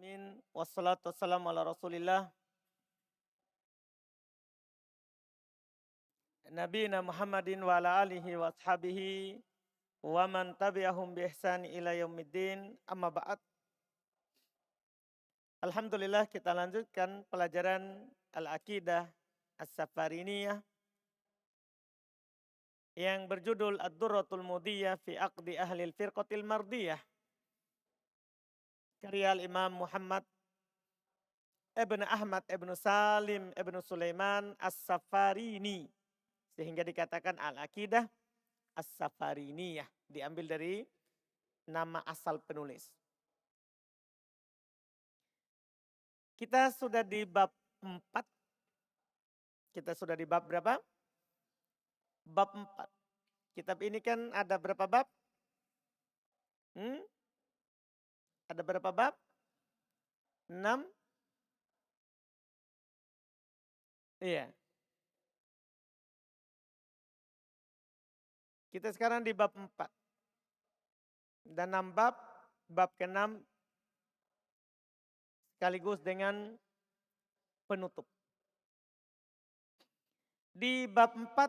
Amin. Wassalatu wassalamu ala Rasulillah. Nabiyina Muhammadin wa ala alihi wa ashabihi wa man tabi'ahum bi ihsani ila yaumiddin. Amma ba'd. Alhamdulillah kita lanjutkan pelajaran Al-Aqidah As-Safariniyah yang berjudul Ad-Durratul Mudiyah fi Aqdi Ahli Al-Firqatil Mardiyah. Karya Imam Muhammad Ibn Ahmad Ibn Salim Ibn Sulaiman As-Safarini, sehingga dikatakan Al-Aqidah As-Safariniyah, diambil dari nama asal penulis. Kita sudah di bab 4. Kita sudah di bab berapa? Bab 4. Kitab ini kan ada berapa bab? Ada berapa bab? 6. Iya. Kita sekarang di bab 4. Dan 6 bab, bab ke-6 sekaligus dengan penutup. Di bab 4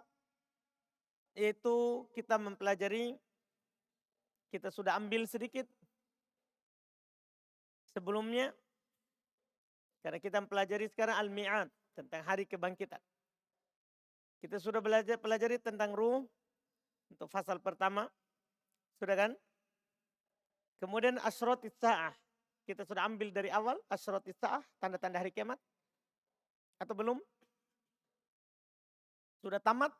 yaitu kita mempelajari, kita sudah ambil sedikit sebelumnya, karena kita mempelajari sekarang Al-Mi'ad, tentang hari kebangkitan. Kita sudah pelajari tentang ruh untuk fasal pertama, sudah kan? Kemudian Asyratis Sa'ah, kita sudah ambil dari awal Asyratis Sa'ah, tanda-tanda hari kiamat, atau belum? Sudah tamat?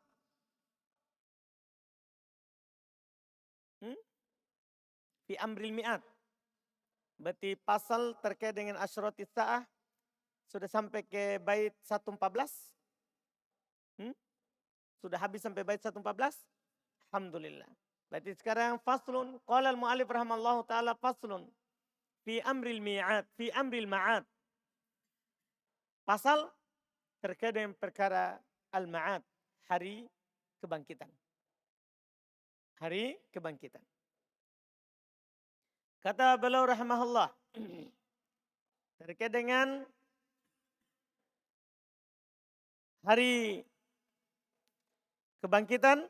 Fi Amril Mi'ad. Berarti pasal terkait dengan Asyratis Sa'ah sudah sampai ke bait 114? Sudah habis sampai bait 114? Alhamdulillah. Berarti sekarang faslun, qala al-mu'allif rahimallahu taala faslun fi amril mi'ad, fi amril ma'ad. Pasal terkait dengan perkara al-ma'ad, hari kebangkitan. Hari kebangkitan. Kata beliau rahimahullah, terkait dengan hari kebangkitan,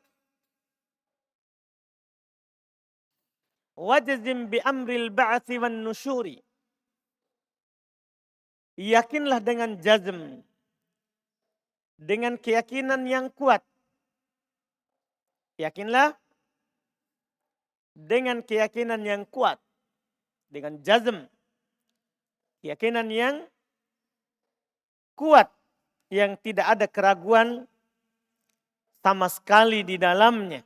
wajzim bi amril ba'tsi wan nusyuri. Yakinlah dengan jazm, dengan keyakinan yang kuat. Yakinlah dengan keyakinan yang kuat, dengan jazm, keyakinan yang kuat, yang tidak ada keraguan sama sekali di dalamnya.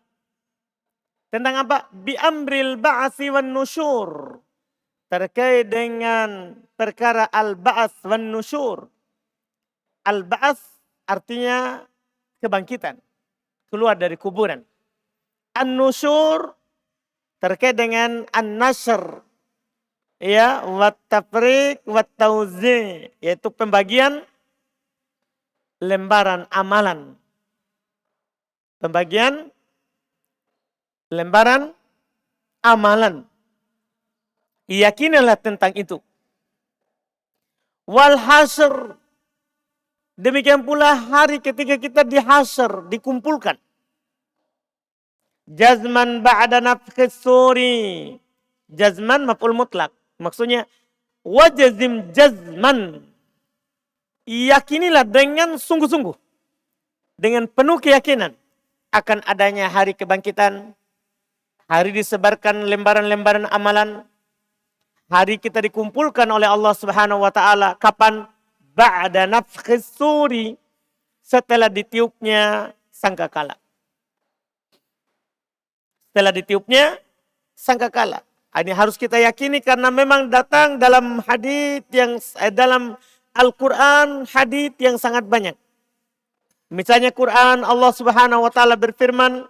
Tentang apa? Bi amril ba'tsi wan nusyur. Terkait dengan perkara al-ba'ts wan nusyur. Al-ba'ts artinya kebangkitan, keluar dari kuburan. An-nusyur terkait dengan an-nashr, ya, wat tafriq wat tauzi', yaitu pembagian lembaran amalan. Pembagian lembaran amalan. Yakinilah tentang itu. Wal hasyr, demikian pula hari ketika kita dihasyr, dikumpulkan. Jazman ba'da nafkhis suri. Jazman maf'ul mutlak. Maksudnya wajazim jazman. Yakinilah dengan sungguh-sungguh, dengan penuh keyakinan akan adanya hari kebangkitan, hari disebarkan lembaran-lembaran amalan, hari kita dikumpulkan oleh Allah Subhanahu wa taala. Kapan? Ba'da nafkhis suri, setelah ditiupnya sangkakala. Setelah ditiupnya sangkakala. Ini harus kita yakini karena memang datang dalam hadits yang dalam Al-Quran, hadits yang sangat banyak. Misalnya Quran, Allah Subhanahu wa taala berfirman,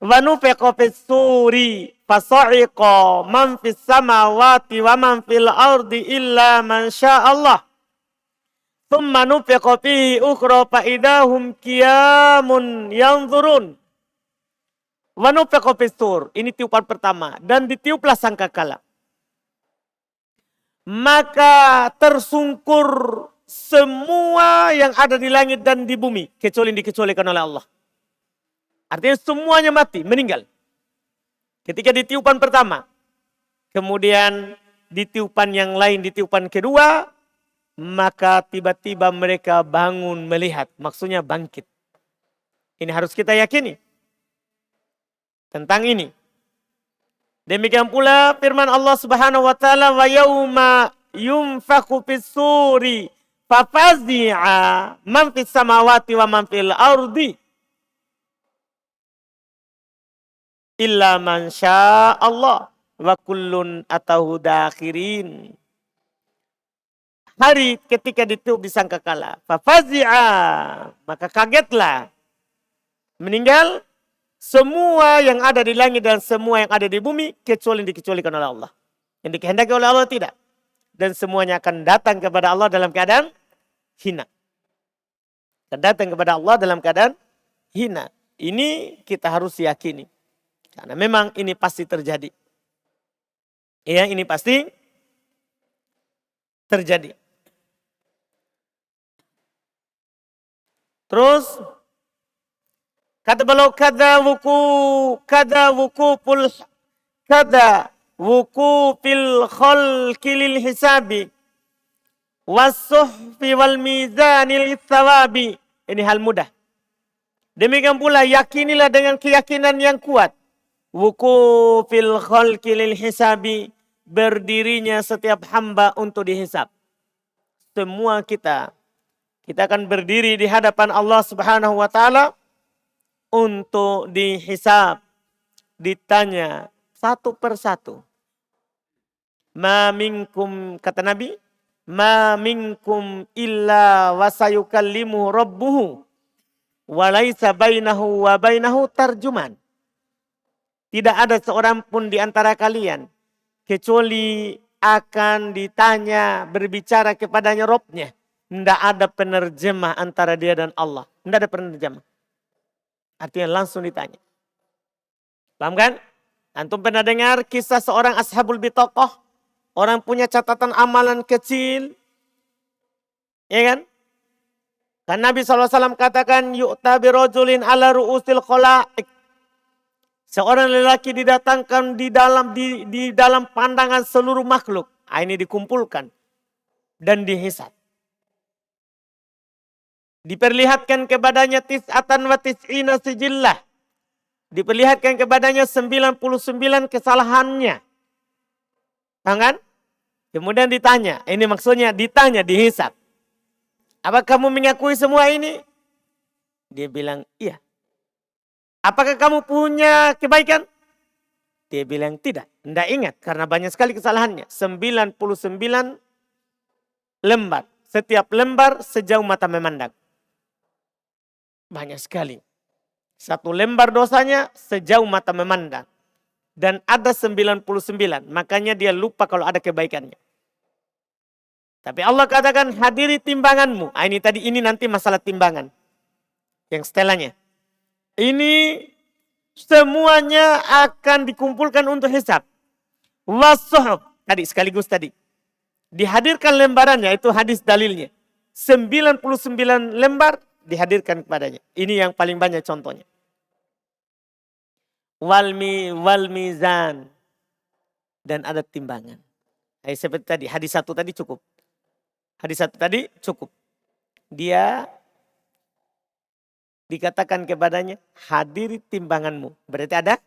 "Wa nufiqa fis-suri fasa'iqa man fis samawati wa man fil ardi illa man sya'allah. Tsumma nufiqa fihi ukhra fa idahum qiyamun yanzurun." Wa nufiqa fis-sur, ini tiupan pertama, dan ditiuplah sangkakala. maka tersungkur semua yang ada di langit dan di bumi, kecuali yang dikecualikan oleh Allah. Artinya semuanya mati, meninggal. Ketika di tiupan pertama, kemudian di tiupan yang lain, di tiupan kedua, maka tiba-tiba mereka bangun melihat, maksudnya bangkit. Ini harus kita yakini tentang ini. Demikian pula firman Allah Subhanahu wa taala, wa yauma yunfakhu fis-suri fafazi'a man fis samawati wa man fil ardi illa man syaa Allah wa kullun atahu dakhirin. Hari ketika ditiup di sangkakala, fafazi'a, maka kagetlah, meninggal semua yang ada di langit dan semua yang ada di bumi, kecuali yang dikecualikan oleh Allah. Yang dikehendaki oleh Allah tidak. Dan semuanya akan datang kepada Allah dalam keadaan hina. Akan datang kepada Allah dalam keadaan hina. Ini kita harus yakini. Karena memang ini pasti terjadi. Ya, ini pasti terjadi. Terus kata beliau kada wuku fil khalqi lil hisabi wasuhfi wal mizanil thawabi. Ini hal mudah. Demikian pula yakinilah dengan keyakinan yang kuat. Wuku fil khalqi lil hisabi, berdirinya setiap hamba untuk dihisab. Semua kita akan berdiri di hadapan Allah Subhanahu wa taala untuk dihisab, ditanya satu persatu. Ma minkum, kata Nabi, ma minkum illa wasayukallimu rabbuhu wa laisa bainahu wa bainahu tarjuman. Tidak ada seorang pun di antara kalian kecuali akan ditanya, berbicara kepadanya Rabbnya. Tidak ada penerjemah antara dia dan Allah. Tidak ada penerjemah. Artinya langsung ditanya. Paham kan? Antum pernah dengar kisah seorang ashabul bitokoh? Orang punya catatan amalan kecil. Ya kan? Kan Nabi SAW katakan, yu'ta birojulin ala ru'usil kholaik. Seorang lelaki didatangkan di dalam pandangan seluruh makhluk. Ini dikumpulkan dan dihisab. Diperlihatkan kepadanya tis'atan wa tis'ina sijillah. Diperlihatkan kepadanya 99 kesalahannya. Paham kan? Kemudian ditanya. Ini maksudnya ditanya, dihisab. Apa kamu mengakui semua ini? Dia bilang, iya. Apakah kamu punya kebaikan? Dia bilang, tidak. Tidak ingat karena banyak sekali kesalahannya. 99 lembar. Setiap lembar sejauh mata memandang. Banyak sekali. Satu lembar dosanya sejauh mata memandang. Dan ada 99. Makanya dia lupa kalau ada kebaikannya. Tapi Allah katakan hadiri timbanganmu. Ini nanti masalah timbangan. Yang setelahnya. Ini semuanya akan dikumpulkan untuk hisab. Wasuhuf. Sekaligus tadi. Dihadirkan lembarannya, itu hadis dalilnya. 99 lembar dihadirkan kepadanya. Ini yang paling banyak contohnya. Wal mizan. Dan ada timbangan. Seperti tadi, hadis satu tadi cukup. Dia dikatakan kepadanya, hadiri timbanganmu. Berarti ada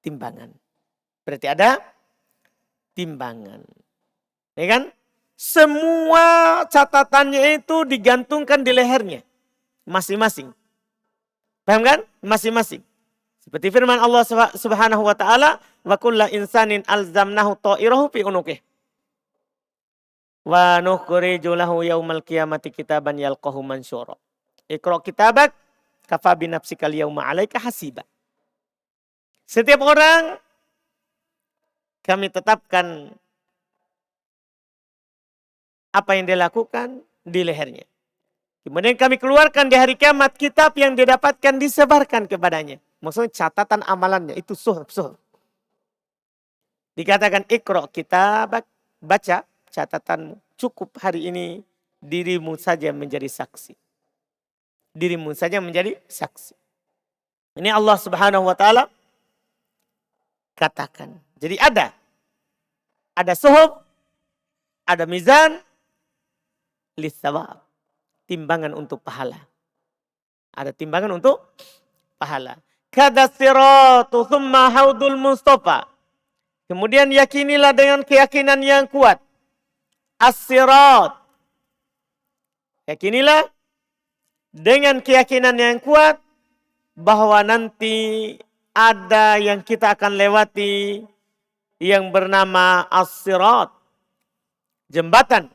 timbangan. Ya kan? Semua catatannya itu digantungkan di lehernya. Masing-masing. Paham kan? Masing-masing. Seperti firman Allah Subhanahu wa taala, wa kullu insanin alzamnahu ta'irahu fi unuqih. Wa nukhriju lahu yaumal qiyamati kitaban yalqahu mansyura. Iqra kitabak kafa bi nafsikal yauma 'alaika hasiba. Setiap orang kami tetapkan apa yang dia lakukan di lehernya. Kemudian kami keluarkan di hari kiamat kitab yang didapatkan disebarkan kepadanya. Maksudnya catatan amalannya itu suhuf. Dikatakan ikra kitabak, baca catatanmu. Cukup hari ini dirimu saja menjadi saksi. Dirimu saja menjadi saksi. Ini Allah Subhanahu wa taala katakan. Jadi ada suhuf, ada mizan litsawab, timbangan untuk pahala. Ada timbangan untuk pahala. Kada siratu thumma haudul mustafa. Kemudian yakinilah dengan keyakinan yang kuat. As-sirat. Yakinilah dengan keyakinan yang kuat bahwa nanti ada yang kita akan lewati yang bernama as-sirat. Jembatan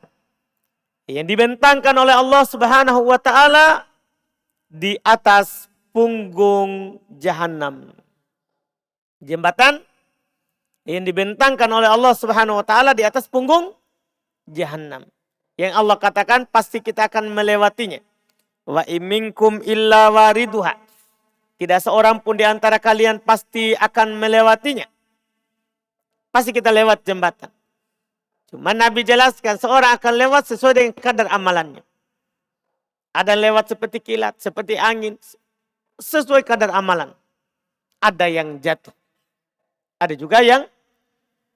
yang dibentangkan oleh Allah Subhanahu wa taala di atas punggung Jahannam. Jembatan yang dibentangkan oleh Allah Subhanahu wa taala di atas punggung Jahannam. Yang Allah katakan pasti kita akan melewatinya. Wa iminkum illa wariduha. Tidak seorang pun di antara kalian pasti akan melewatinya. Pasti kita lewat jembatan. Cuma Nabi jelaskan seorang akan lewat sesuai dengan kadar amalannya. Ada lewat seperti kilat, seperti angin. Sesuai kadar amalan. Ada yang jatuh. Ada juga yang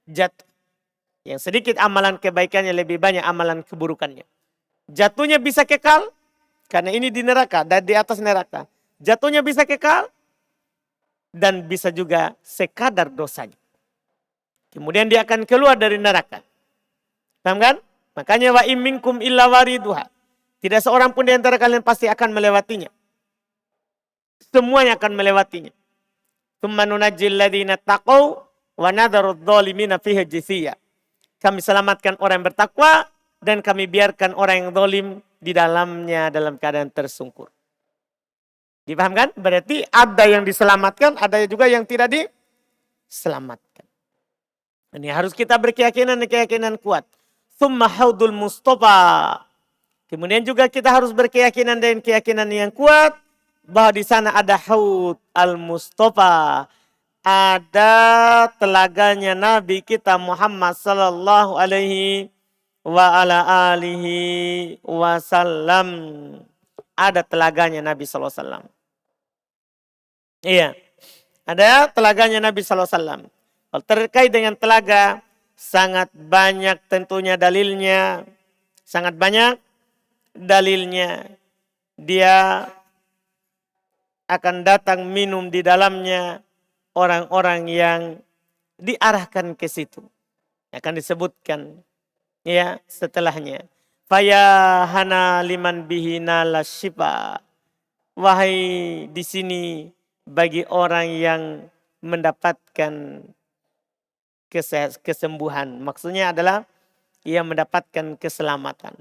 jatuh. Yang sedikit amalan kebaikannya lebih banyak amalan keburukannya. Jatuhnya bisa kekal. Karena ini di neraka dan di atas neraka. Jatuhnya bisa kekal. Dan bisa juga sekadar dosanya. Kemudian dia akan keluar dari neraka. Paham kan? Makanya wa imminkum illa wariduha. Tidak seorang pun di antara kalian pasti akan melewatinya. Semuanya akan melewatinya. Tsumma nunajjil ladzina taqaw wa nadharudz dzalimina fiha jithiya. Kami selamatkan orang yang bertakwa dan kami biarkan orang yang zalim di dalamnya dalam keadaan tersungkur. Dipahamkan? Berarti ada yang diselamatkan, ada juga yang tidak diselamatkan. Ini harus kita berkeyakinan kuat. Tsumma haudul mustafa. Kemudian juga kita harus berkeyakinan dengan keyakinan yang kuat bahwa di sana ada haud al-mustafa. Ada telaganya Nabi kita Muhammad sallallahu alaihi wa ala alihi wasallam. Ada telaganya Nabi sallallahu alaihi wasallam. Iya. Ada telaganya Nabi sallallahu alaihi wasallam. Kalau terkait dengan telaga sangat banyak tentunya dalilnya. Sangat banyak dalilnya. Dia akan datang minum di dalamnya orang-orang yang diarahkan ke situ. Akan disebutkan ya setelahnya. Fayahana liman bihina lasyifa. Wahai di sini bagi orang yang mendapatkan kesembuhan. Maksudnya adalah ia mendapatkan keselamatan.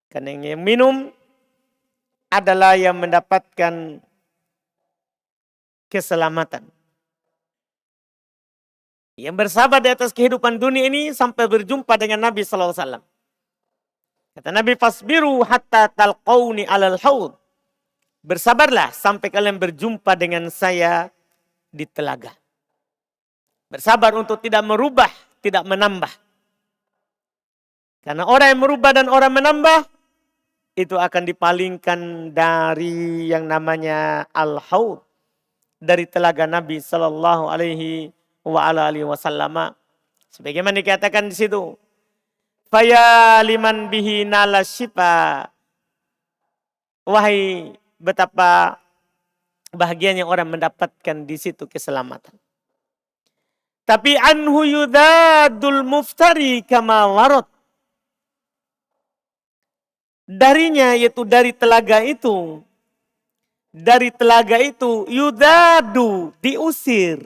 Karena yang minum adalah yang mendapatkan keselamatan. Yang bersabar di atas kehidupan dunia ini sampai berjumpa dengan Nabi sallallahu alaihi wasallam. Kata Nabi, fasbiru hatta talqauni alal haud. Bersabarlah sampai kalian berjumpa dengan saya di telaga. Bersabar untuk tidak merubah, tidak menambah. Karena orang yang merubah dan orang menambah, itu akan dipalingkan dari yang namanya al-haud. Dari telaga Nabi sallallahu alaihi wasallam. Sebagaimana dikatakan di situ. Faya liman bihi nala syifa. Wahai betapa bahagianya orang mendapatkan di situ keselamatan. Tapi anhu yudadul muftari kama warot. Darinya yaitu dari telaga itu. Dari telaga itu yudadu diusir.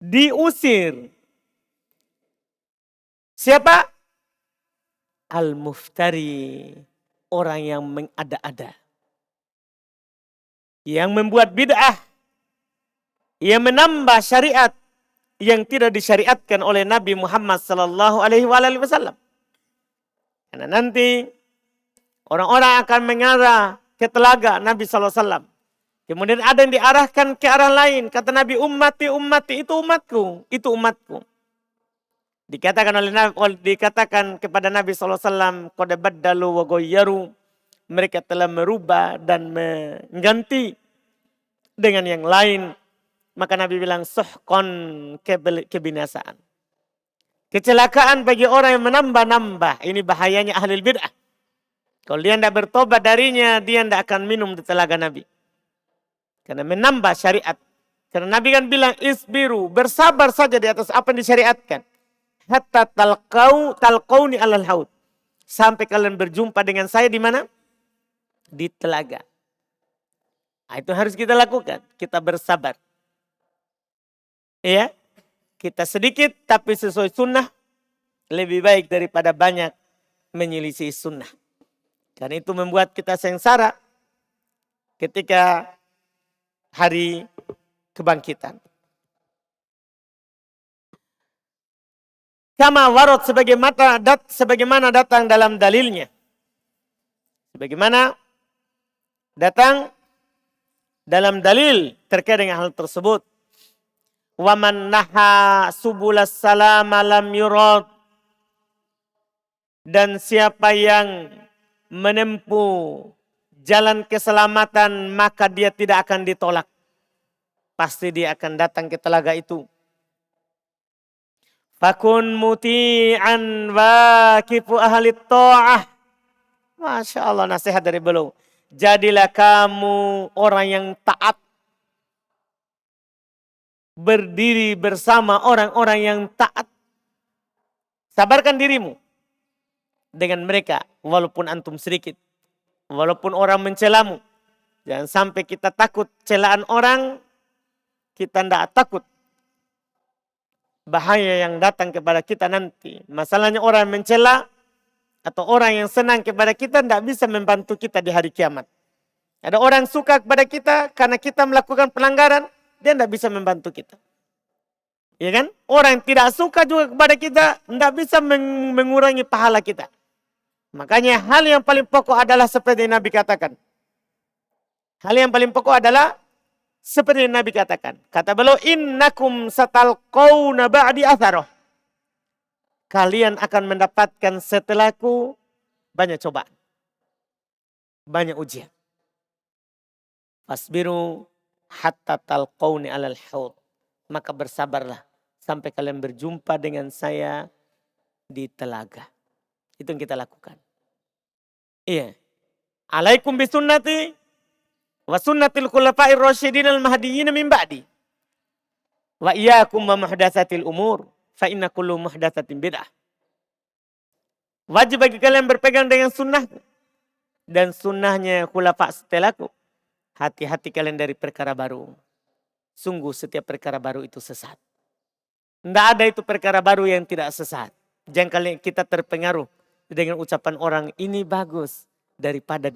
Diusir. Siapa? Al-muftari. Orang yang mengada-ada. Yang membuat bid'ah. Yang menambah syariat. Yang tidak disyariatkan oleh Nabi Muhammad sallallahu alaihi wasallam. Karena nanti orang-orang akan mengarah ke telaga Nabi sallallahu alaihi wasallam. Kemudian ada yang diarahkan ke arah lain. Kata Nabi, ummati, ummati, itu umatku. Itu umatku. Dikatakan kepada Nabi SAW, qad baddalu wa ghayyaru, mereka telah merubah dan mengganti dengan yang lain. Maka Nabi bilang suhqan, kebinasaan. Kecelakaan bagi orang yang menambah-nambah. Ini bahayanya ahli bid'ah. Kalau dia tidak bertobat darinya, dia tidak akan minum di telaga Nabi. Karena menambah syariat. Karena Nabi kan bilang isbiru, bersabar saja di atas apa yang disyariatkan. Hatta talqauni alal haud. Sampai kalian berjumpa dengan saya di mana? Di telaga. Nah, itu harus kita lakukan. Kita bersabar. Ya, kita sedikit tapi sesuai sunnah. Lebih baik daripada banyak menyelisih sunnah. Karena itu membuat kita sengsara ketika hari kebangkitan. Kama warad, sebagaimana datang dalam dalilnya. Sebagaimana datang dalam dalil terkait dengan hal tersebut. Wa man naha subulas salam lam yurad. Dan siapa yang menempuh jalan keselamatan, maka dia tidak akan ditolak. Pasti dia akan datang ke telaga itu. Fakun muti'an waqifu ahli ta'ah. Masya Allah, nasihat dari beliau. Jadilah kamu orang yang taat. Berdiri bersama orang-orang yang taat. Sabarkan dirimu dengan mereka walaupun antum sedikit. Walaupun orang mencelamu. Jangan sampai kita takut celaan orang, kita tidak takut bahaya yang datang kepada kita nanti. Masalahnya orang mencela atau orang yang senang kepada kita tidak bisa membantu kita di hari kiamat. Ada orang suka kepada kita karena kita melakukan pelanggaran, dia tidak bisa membantu kita. Ya kan? Orang yang tidak suka juga kepada kita tidak bisa mengurangi pahala kita. Makanya hal yang paling pokok adalah seperti Nabi katakan. Hal yang paling pokok adalah seperti yang Nabi katakan. Kata beliau, innakum satalqawna ba'di atharoh. Kalian akan mendapatkan setelahku banyak cobaan. Banyak ujian. Fasbiru hatta talqawni alal haud. Maka bersabarlah sampai kalian berjumpa dengan saya di telaga. Itu yang kita lakukan. Iya. Alaikum bisunnati wa sunnatil khulafa'ir rasyidin al-mahdiyyin min ba'di. Wa iyyakum wa muhdatsatil umur fa inna kullu muhdatsatin bid'ah. Wajib bagi kalian berpegang dengan sunnahku dan sunnahnya khulafa setelahku. Hati-hati kalian dari perkara baru. Sungguh setiap perkara baru itu sesat. Tidak ada itu perkara baru yang tidak sesat. Jangan kalian kita terpengaruh dengan ucapan orang ini bagus daripada.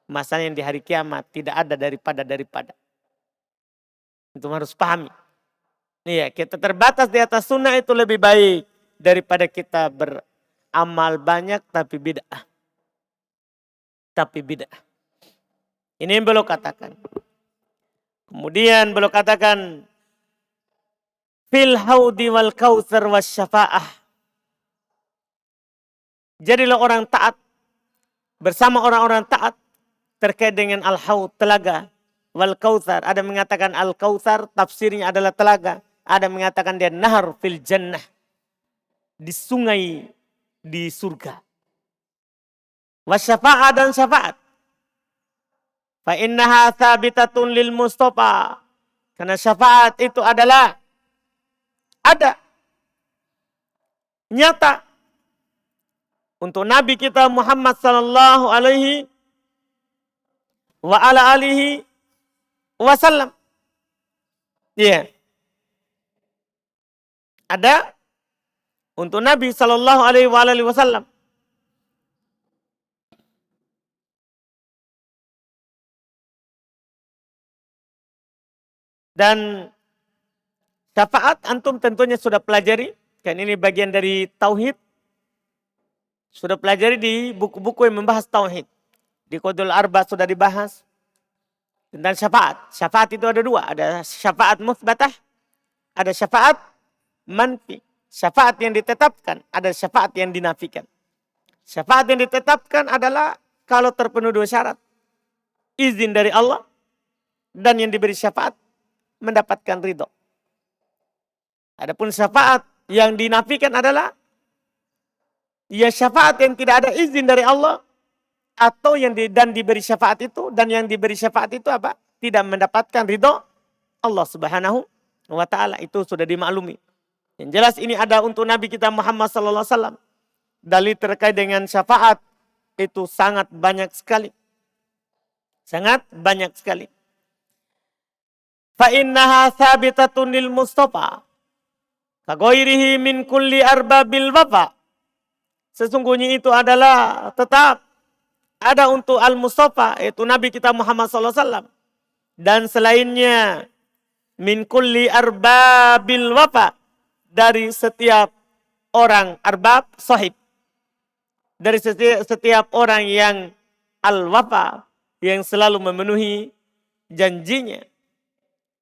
Masalahnya di hari kiamat tidak ada daripada. Itu harus pahami. Iya, kita terbatas di atas sunnah itu lebih baik daripada kita beramal banyak tapi bid'ah. Ini yang beliau katakan. Kemudian beliau katakan fil haudi wal kautsar was syafa'ah. Jadilah orang taat bersama orang-orang taat terkait dengan al-haud, telaga, wal kautsar. Ada mengatakan al-kautsar tafsirnya adalah telaga. Ada mengatakan dia nahar fil jannah. Di sungai di surga. Wasyafa'ah dan syafaat. Fa innaha thabitatun lil Mustafa. Karena syafaat itu adalah ada. Nyata. Untuk Nabi kita Muhammad sallallahu alaihi wa ala alihi wasallam. Iya. Ada untuk Nabi sallallahu alaihi wa alihi wasallam. Dan syafaat antum tentunya sudah pelajari. Kan ini bagian dari tauhid. Sudah pelajari di buku-buku yang membahas tauhid. Di Qodul Arba sudah dibahas. Tentang syafaat. Syafaat itu ada dua. Ada syafaat musbatah. Ada syafaat manfi. syafaat yang ditetapkan, ada syafaat yang dinafikan. Syafaat yang ditetapkan adalah kalau terpenuhi dua syarat. Izin dari Allah dan yang diberi syafaat mendapatkan ridho. Adapun syafaat yang dinafikan adalah ya syafaat yang tidak ada izin dari Allah atau dan diberi syafaat itu dan yang diberi syafaat itu apa? Tidak mendapatkan ridho Allah Subhanahu wa taala. Itu sudah dimaklumi. Yang jelas ini ada untuk Nabi kita Muhammad sallallahu alaihi wasallam. Dalil terkait dengan syafaat itu sangat banyak sekali. Sangat banyak sekali. Fa innaha thabitatun lil Mustafa kagoirihi min kulli arbabil wafa. Sesungguhnya itu adalah tetap ada untuk Al-Mustafa, yaitu Nabi kita Muhammad SAW. Dan selainnya, min kulli arbabil wafa. Dari setiap orang arbab sahib. Dari setiap orang yang al-wafa, yang selalu memenuhi janjinya.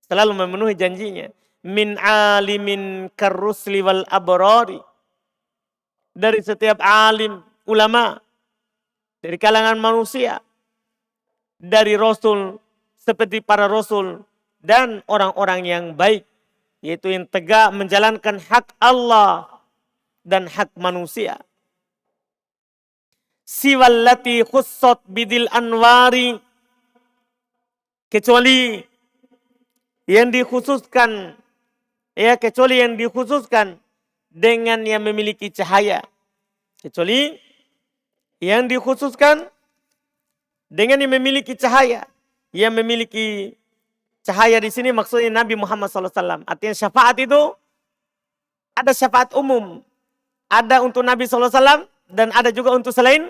Selalu memenuhi janjinya. Min alimin karrusli wal abrari. Dari setiap alim, ulama, dari kalangan manusia, dari rasul, seperti para rasul, dan orang-orang yang baik, yaitu yang tegak menjalankan hak Allah dan hak manusia. Siwallati khussat bidil anwari, kecuali yang dikhususkan, kecuali yang dikhususkan dengan yang memiliki cahaya. Kecuali yang dikhususkan dengan yang memiliki cahaya. Yang memiliki cahaya di sini maksudnya Nabi Muhammad SAW. Artinya syafaat itu ada syafaat umum. Ada untuk Nabi SAW dan ada juga untuk selain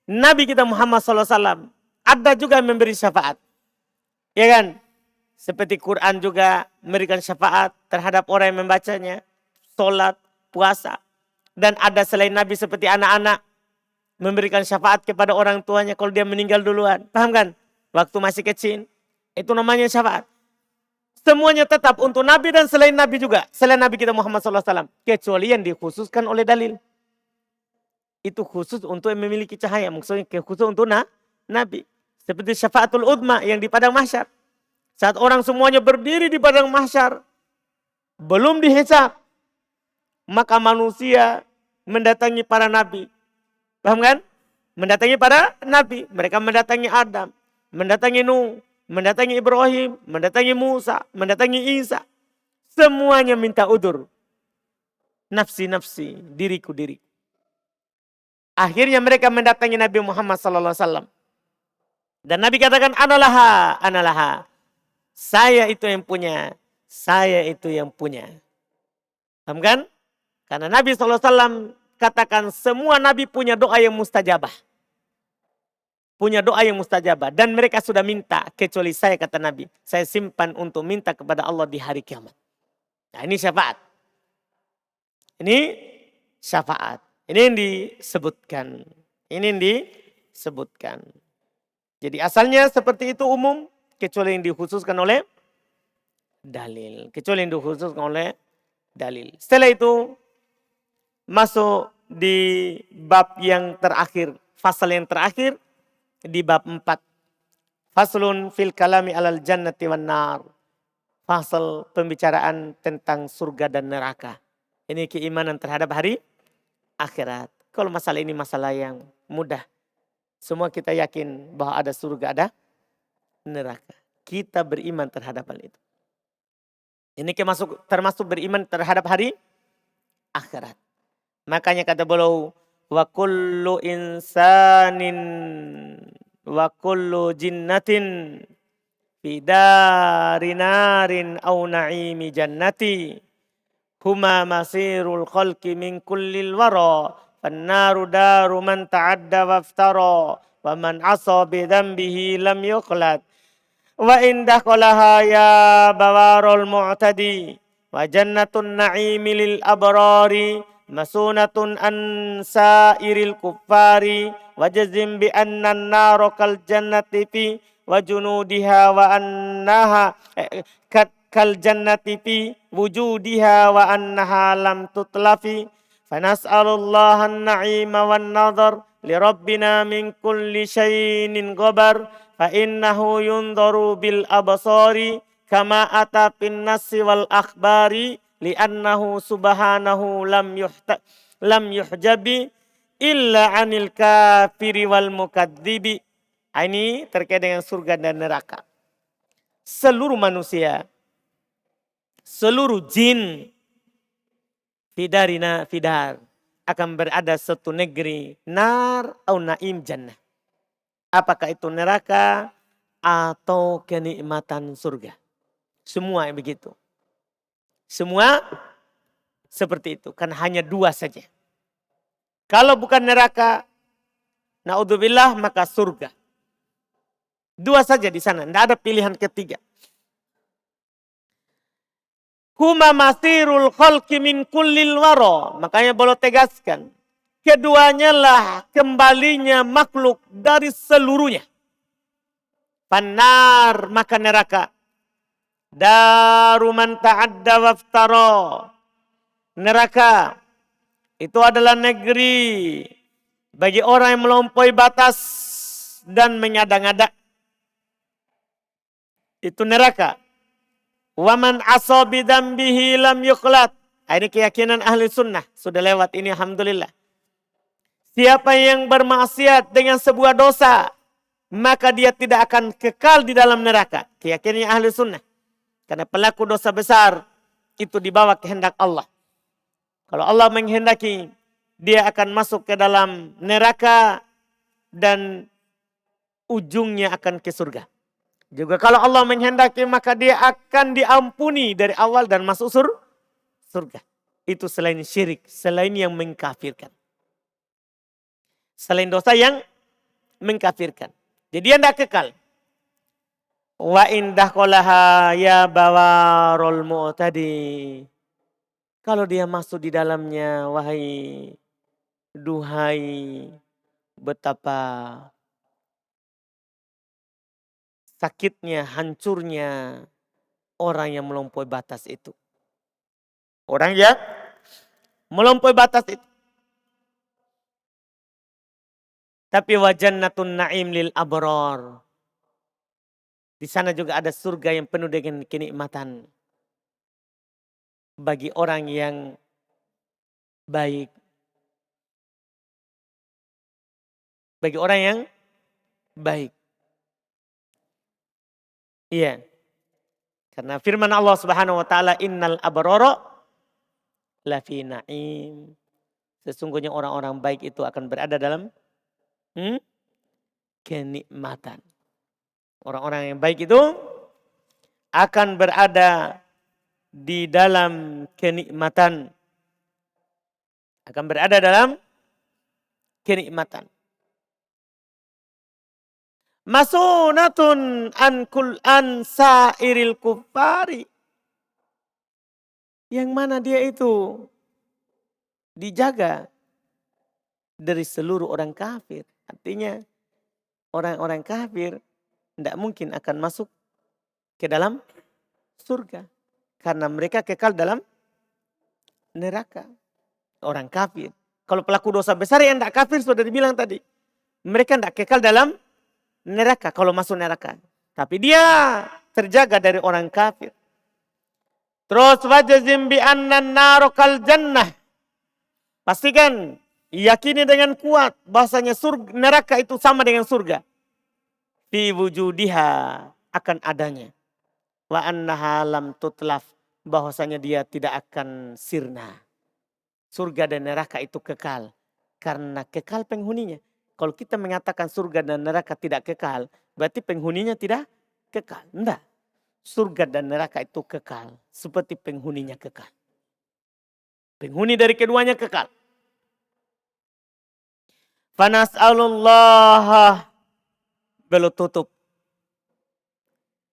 Nabi kita Muhammad SAW. Ada juga yang memberi syafaat. Ya kan? Seperti Quran juga memberikan syafaat terhadap orang yang membacanya. Sholat, puasa. Dan ada selain Nabi seperti anak-anak. Memberikan syafaat kepada orang tuanya kalau dia meninggal duluan. Paham kan? Waktu masih kecil. Itu namanya syafaat. Semuanya tetap untuk Nabi dan selain Nabi juga. Selain Nabi kita Muhammad SAW. Kecuali yang dikhususkan oleh dalil. Itu khusus untuk yang memiliki cahaya. Maksudnya khusus untuk Nabi. Seperti syafaatul udma yang di padang mahsyar. Saat orang semuanya berdiri di padang mahsyar. Belum dihisab. Maka manusia mendatangi para nabi. Paham kan? Mendatangi para nabi. Mereka mendatangi Adam. Mendatangi Nuh. Mendatangi Ibrahim. Mendatangi Musa. Mendatangi Isa. Semuanya minta udur. Nafsi-nafsi. Diriku-diriku. Akhirnya mereka mendatangi Nabi Muhammad SAW. Dan Nabi katakan, analaha, analaha. Saya itu yang punya. Saya itu yang punya. Paham kan? Karena Nabi SAW katakan semua Nabi punya doa yang mustajabah. Punya doa yang mustajabah. Dan mereka sudah minta. Kecuali saya, kata Nabi. Saya simpan untuk minta kepada Allah di hari kiamat. Nah ini syafaat. Ini syafaat. Ini yang disebutkan. Ini yang disebutkan. Jadi asalnya seperti itu umum. Kecuali yang dikhususkan oleh dalil. Kecuali yang dikhususkan oleh dalil. Setelah itu masuk di bab yang terakhir. Fasal yang terakhir. Di bab 4. Faslun fil kalami alal jannati wan nar. Fasal pembicaraan tentang surga dan neraka. Ini keimanan terhadap hari akhirat. Kalau masalah ini masalah yang mudah. Semua kita yakin bahwa ada surga, ada neraka. Kita beriman terhadap hal itu. Ini termasuk beriman terhadap hari akhirat. Makanya kata beliau, wa kullu insanin wa kullu jinnatin fi dari narin au na'imi jannati. Huma masirul khalqi min kullil wara. Fannaru daru man ta'adda waftara. Wa man asa bidhambihi lam yuqlad. Wa indah qalaha ya bawarul mu'tadi. Wa jannatun na'imi lil abrari. Masunatun an sairil kuffari. Wa jazim bi anna naro kal jannati fi. Wa junudiha wa annaha kal jannati fi wujudiha wa annaha lam tutlafi. Fanas'alullaha an-na'ima wan nadhar li rabbina min kulli syai'in ghabar. Fa innahu yunzaru bil absari kama ata fin nasi wal akhbari li'annahu subhanahu lam yuhjabi illa anil kafiri wal mukadzibi. Ini terkait dengan surga dan neraka. Seluruh manusia, seluruh jin, fidarina fidar, akan berada satu negeri, nar atau naim jannah. Apakah itu neraka atau kenikmatan surga. Semua begitu. Semua seperti itu. Kan hanya dua saja. Kalau bukan neraka, naudzubillah, maka surga. Dua saja di sana. Tidak ada pilihan ketiga. Huma masirul khalqi min kullil wara. Makanya boleh tegaskan. Keduanya lah kembalinya makhluk dari seluruhnya. Panar maka neraka. Daru man ta'adda waftara. Neraka itu adalah negeri bagi orang yang melampaui batas dan menyada-ngada. Itu neraka. Waman asabi dzambihi lam yukhlat. Ini keyakinan ahli sunnah. Sudah lewat ini alhamdulillah. Siapa yang bermaksiat dengan sebuah dosa, maka dia tidak akan kekal di dalam neraka. Keyakinan ahli sunnah. Karena pelaku dosa besar itu dibawa kehendak Allah. Kalau Allah menghendaki, dia akan masuk ke dalam neraka dan ujungnya akan ke surga. Juga kalau Allah menghendaki, maka dia akan diampuni dari awal dan masuk surga. Itu selain syirik, selain yang mengkafirkan. Selain dosa yang mengkafirkan. Jadi dia tidak kekal. Wa indah qolaha ya bawarul mu'tadi. Kalau dia masuk di dalamnya, duhai betapa sakitnya, hancurnya orang yang melampaui batas itu. Orang yang melampaui batas itu. Tapi wa jannatun na'im lil abrar. Di sana juga ada surga yang penuh dengan kenikmatan. Bagi orang yang baik. Bagi orang yang baik. Iya. Karena firman Allah Subhanahu wa taala, innal abrara lafi na'im. Sesungguhnya orang-orang baik itu akan berada dalam kenikmatan. Orang-orang yang baik itu akan berada di dalam kenikmatan. Akan berada dalam kenikmatan. Masunatun an sairil kufari. Yang mana dia itu dijaga dari seluruh orang kafir. Artinya orang-orang kafir tidak mungkin akan masuk ke dalam surga. Karena mereka kekal dalam neraka. Orang kafir. Kalau pelaku dosa besar yang tidak kafir sudah dibilang tadi. Mereka tidak kekal dalam neraka kalau masuk neraka. Tapi dia terjaga dari orang kafir. Terus wajazim bi annan naru kal jannah. Pastikan, yakini dengan kuat bahasanya neraka itu sama dengan surga. Fi wujudiha, akan adanya. Wa annaha lam tutlaf, bahwasanya dia tidak akan sirna. Surga dan neraka itu kekal karena kekal penghuninya. Kalau kita mengatakan surga dan neraka tidak kekal, berarti penghuninya tidak kekal. Enggak. Surga dan neraka itu kekal seperti penghuninya kekal. Penghuni dari keduanya kekal. Fanas'alullah, belum tutup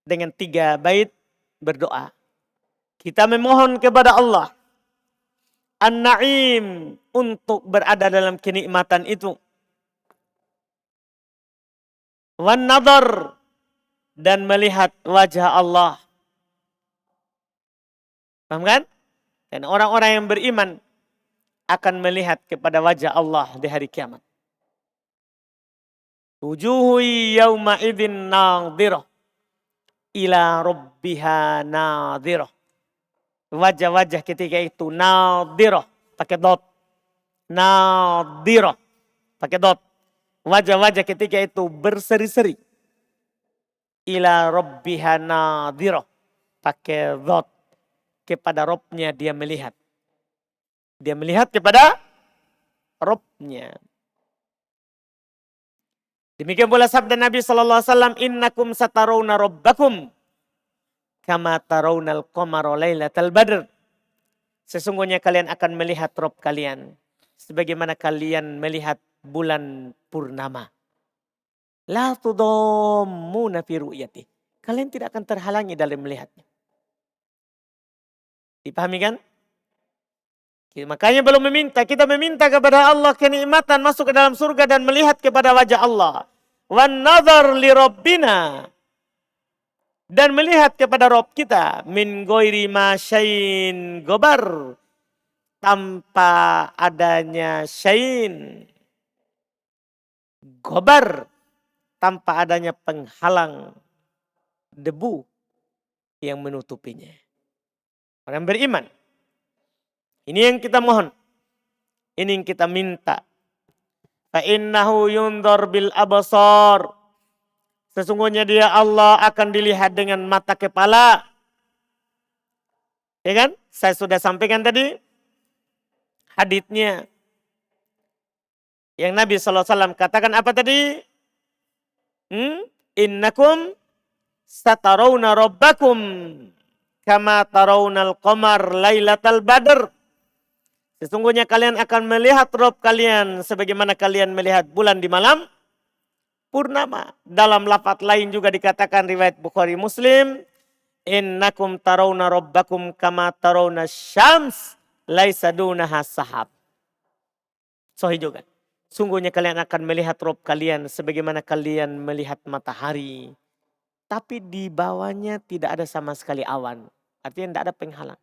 dengan 3 bait berdoa. Kita memohon kepada Allah an-na'im untuk berada dalam kenikmatan itu. Wan nadhar, dan melihat wajah Allah. Paham kan? Dan orang-orang yang beriman akan melihat kepada wajah Allah di hari kiamat. Wujuhu yawma idzin nadhirah ila rabbiha nadhirah. Wajah-wajah ketika itu nadhirah, pakai dot. Nadhirah, pakai dot. Wajah-wajah ketika itu berseri-seri. Ila rabbiha nadhirah, pakai dot. Kepada Robnya dia melihat. Dia melihat kepada Robnya. Demikian pula sabda Nabi SAW, innakum satarawna rabbakum kama tarawnal qamara lailatal badr. Sesungguhnya kalian akan melihat Rob kalian sebagaimana kalian melihat bulan purnama. La tudammuna fi ru'yati. Kalian tidak akan terhalangi dalam melihatnya. Dipahami kan? Makanya belum meminta, kita meminta kepada Allah kenikmatan masuk ke dalam surga dan melihat kepada wajah Allah. Wan nazar li rabbina, dan melihat kepada Rob kita min ghairi ma syai'in gobar, tanpa adanya syai'in gobar, tanpa adanya penghalang debu yang menutupinya. Orang beriman, ini yang kita mohon, ini yang kita minta. Fa innahu yunzar bil absar. Sesungguhnya dia Allah akan dilihat dengan mata kepala. Ya kan? Saya sudah sampaikan tadi haditsnya. Yang Nabi SAW katakan apa tadi? Innakum satarawna rabbakum kama tarawnal qamar lailatal badr. Sesungguhnya kalian akan melihat Rob kalian sebagaimana kalian melihat bulan di malam purnama. Dalam lafaz lain juga dikatakan riwayat Bukhari Muslim, innakum tarawna rabbakum kama tarawna syams laisa dunaha sahab. Sahih juga. Sungguhnya kalian akan melihat Rob kalian sebagaimana kalian melihat matahari. Tapi di bawahnya tidak ada sama sekali awan. Artinya tidak ada penghalang.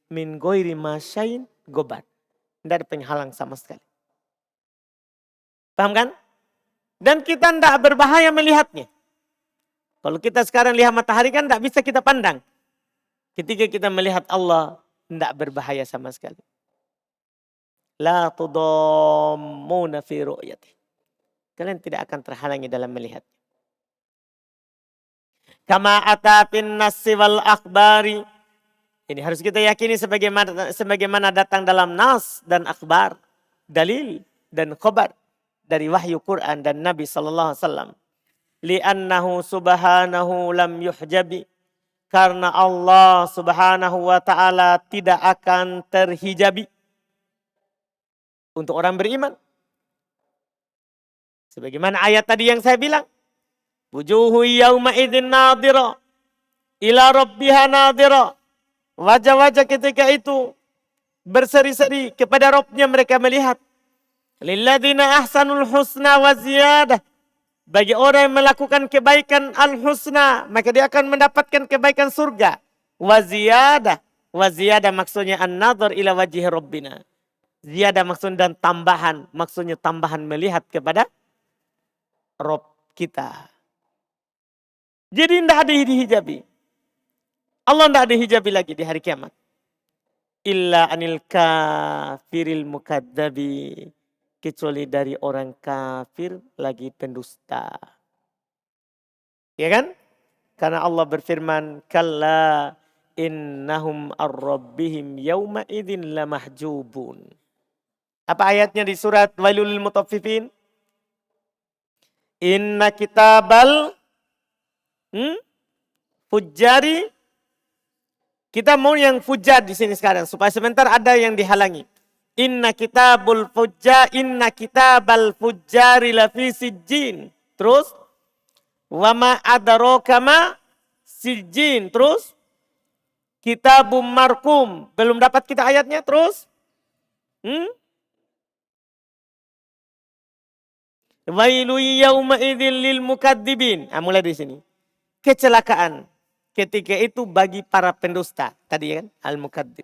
Min ghairi masyain gobar. Tidak ada penghalang sama sekali. Paham kan? Dan kita tidak berbahaya melihatnya. Kalau kita sekarang lihat matahari kan tidak bisa kita pandang. Ketika kita melihat Allah, tidak berbahaya sama sekali. La tudammuna fi ru'yati. Kalian tidak akan terhalangi dalam melihat. Kama atatin nasi wal akhbari. Ini harus kita yakini sebagaimana datang dalam nas dan akhbar, dalil dan khabar dari wahyu Quran dan Nabi SAW. Li'annahu subhanahu lam yuhjabi. Karena Allah subhanahu wa ta'ala tidak akan terhijabi. Untuk orang beriman. Sebagaimana ayat tadi yang saya bilang. Wujuhu yawma idzin nadhira ila rabbiha nadhira. Wajah-wajah ketika itu berseri-seri kepada Rabbnya mereka melihat. Lilladzina ahsanul husna wa ziyadah. Bagi orang yang melakukan kebaikan al-husna, maka dia akan mendapatkan kebaikan surga. Wa ziyadah. Wa ziyadah maksudnya an-nadhar ila wajhi rabbina. Ziyadah maksudnya dan tambahan. Maksudnya tambahan melihat kepada Rabb kita. Jadi tidak ada dihijabi. Allah tidak dihijabi lagi di hari kiamat. Illa anil kafiril mukaddabi. Kecuali dari orang kafir lagi pendusta. Ya kan? Karena Allah berfirman, kalla innahum ar-rabbihim yawma idin lamahjubun. Apa ayatnya di surat Wailul lil Mutaffifin? Inna kitabal fujjari. Kita mau yang fujar di sini sekarang supaya sebentar ada yang dihalangi. Inna kitabal fujjari lafi sijjin. Terus wama adraka ma sijjin. Terus kitabum markum. Belum dapat kita ayatnya terus? Wailu yawma idzil lil mukadzibin. Mulai di sini. Kecelakaan ketika itu bagi para pendusta. Tadi kan, al-mukadzib.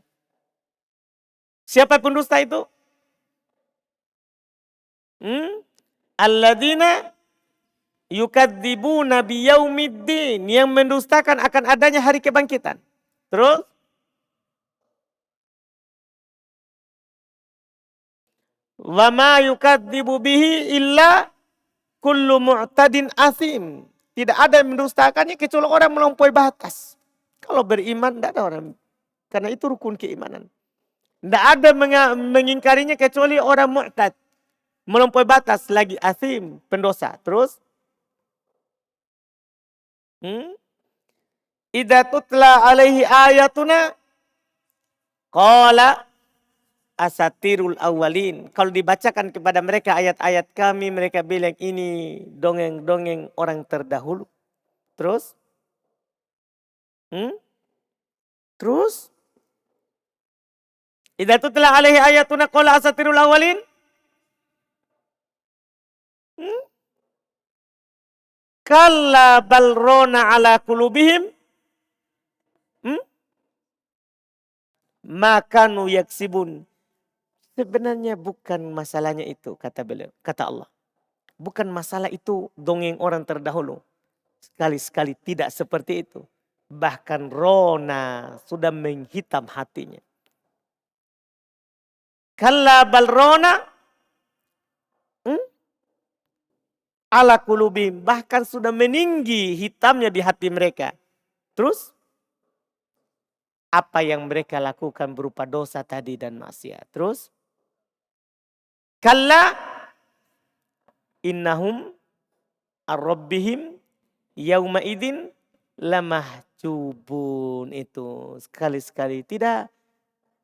Siapa pendusta itu? Alladzina yukadzibuna biyaumiddin, yang mendustakan akan adanya hari kebangkitan. Terus wa ma yukadzibu bihi illa kullu mu'tadin asim. Tidak ada yang mendustakannya kecuali orang melampaui batas. Kalau beriman tidak ada orang, karena itu rukun keimanan. Tidak ada mengingkarinya kecuali orang mu'tad, melampaui batas, lagi asim, pendosa. Terus idza tutla alaihi ayatuna qala asatirul awalin. Kalau dibacakan kepada mereka ayat-ayat kami, mereka bilang ini dongeng-dongeng orang terdahulu. Terus terus idza tutla alaihi ayatuna qala asatirul awalin. Kalla bal rona ala kulubihim makanu yaksibun. Sebenarnya bukan masalahnya itu, kata beliau, kata Allah. Bukan masalah itu dongeng orang terdahulu. Sekali-sekali tidak seperti itu. Bahkan rona sudah menghitam hatinya. Kalla bal rona ala kulubihim, bahkan sudah meninggi hitamnya di hati mereka. Terus apa yang mereka lakukan berupa dosa tadi dan maksiat. Terus kalla innahum ar-rabbihim yauma idin lamahjubun. Itu sekali-sekali tidak,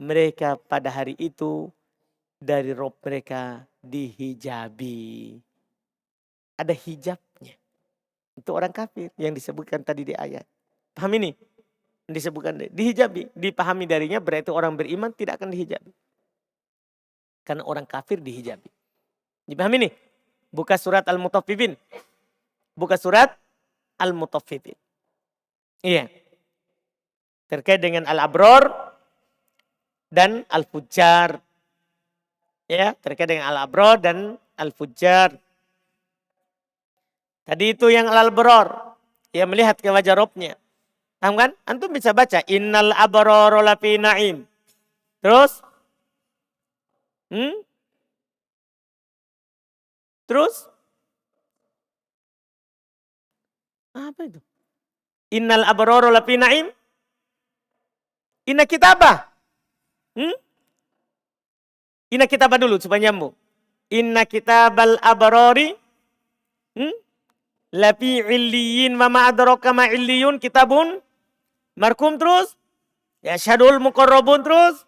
mereka pada hari itu dari Rob mereka dihijabi. Ada hijabnya. Itu orang kafir yang disebutkan tadi di ayat. Paham ini? Disebutkan dihijabi. Dipahami darinya berarti orang beriman tidak akan dihijabi. Karena orang kafir dihijabi. Dipahami ini? Buka surat Al-Mutaffifin. Buka surat Al-Mutaffifin. Iya. Terkait dengan Al-Abror dan Al-Fujjar. Ya, terkait dengan Al-Abror dan Al-Fujjar. Tadi itu yang Al-Abror. Ya, melihat ke wajah Robnya. Paham kan? Antum bisa baca. Innal abrara lafi na'im. Terus? Terus? Apa itu? Innal abrara lafi na'im. Inna kitabah. Inna kitabah dulu supaya nyambung. Inna kitabal abrari lafi illiyin wa ma adraka ma illiyun kitabun markum. Terus ya syadul muqarrabun. Terus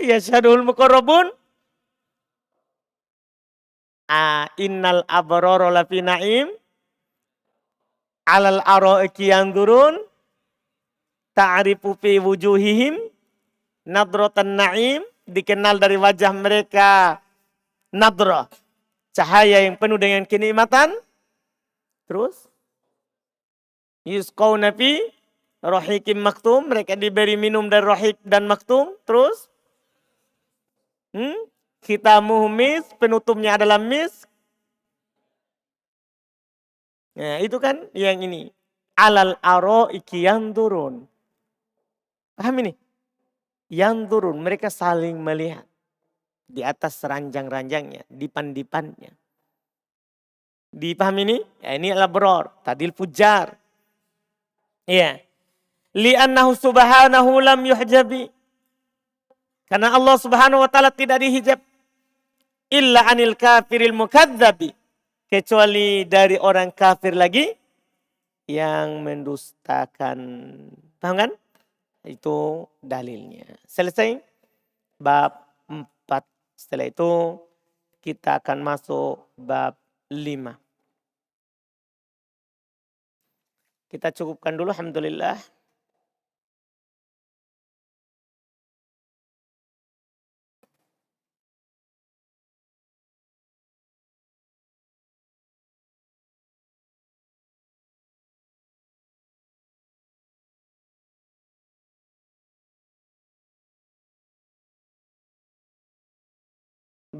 ya syadul muqarrabun. Innal abrara lafi na'im alal araiki yanzurun ta'rifu fi wujuhihim nadratan na'im. Dikenal dari wajah mereka nadrah, cahaya yang penuh dengan kenikmatan. Terus yusqawna fi rahiqim maktum, mereka diberi minum dari rahik dan maktum. Terus khitamuhu misk, penutupnya adalah misk. Nah, itu kan yang ini. Alal araiki yanzurun. Paham ini? Yanzurun, mereka saling melihat di atas ranjang-ranjangnya, dipan-dipannya. Dipahami ini? Ya, ini al-abror, tadil fujar. Iya. Li'annahu subhanahu lam yuhjabi. Karena Allah Subhanahu wa taala tidak dihijab. Illa anil kafiril mukadzabi. Kecuali dari orang kafir lagi yang mendustakan. Paham kan? Itu dalilnya. Selesai bab 4. Setelah itu kita akan masuk bab 5. Kita cukupkan dulu, alhamdulillah.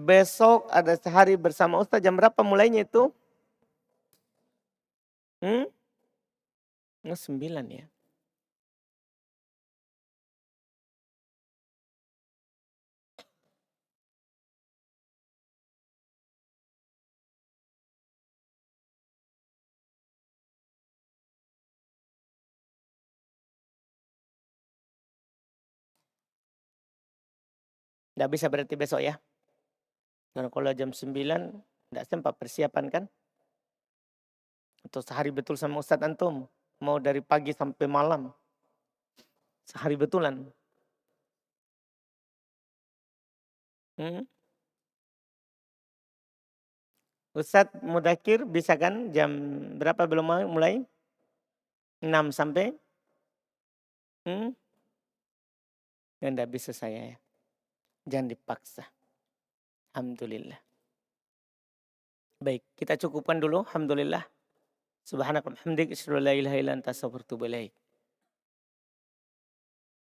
besok ada sehari bersama Ustaz. Jam berapa mulainya itu? 9 ya. Tidak bisa berarti besok ya. Karena kalau jam 9 tidak sempat persiapan kan. Atau sehari betul sama Ustadz Antum. Mau dari pagi sampai malam. Sehari betulan. Ustadz Mudakir bisa kan jam berapa belum mulai? 6 sampai? Tidak bisa saya ya. Jangan dipaksa. Alhamdulillah. Baik, kita cukupkan dulu. Alhamdulillah. Subhanakallahumma hamdika asyhadu an la ilaha illa anta astaghfiruka wa atubu ilaik.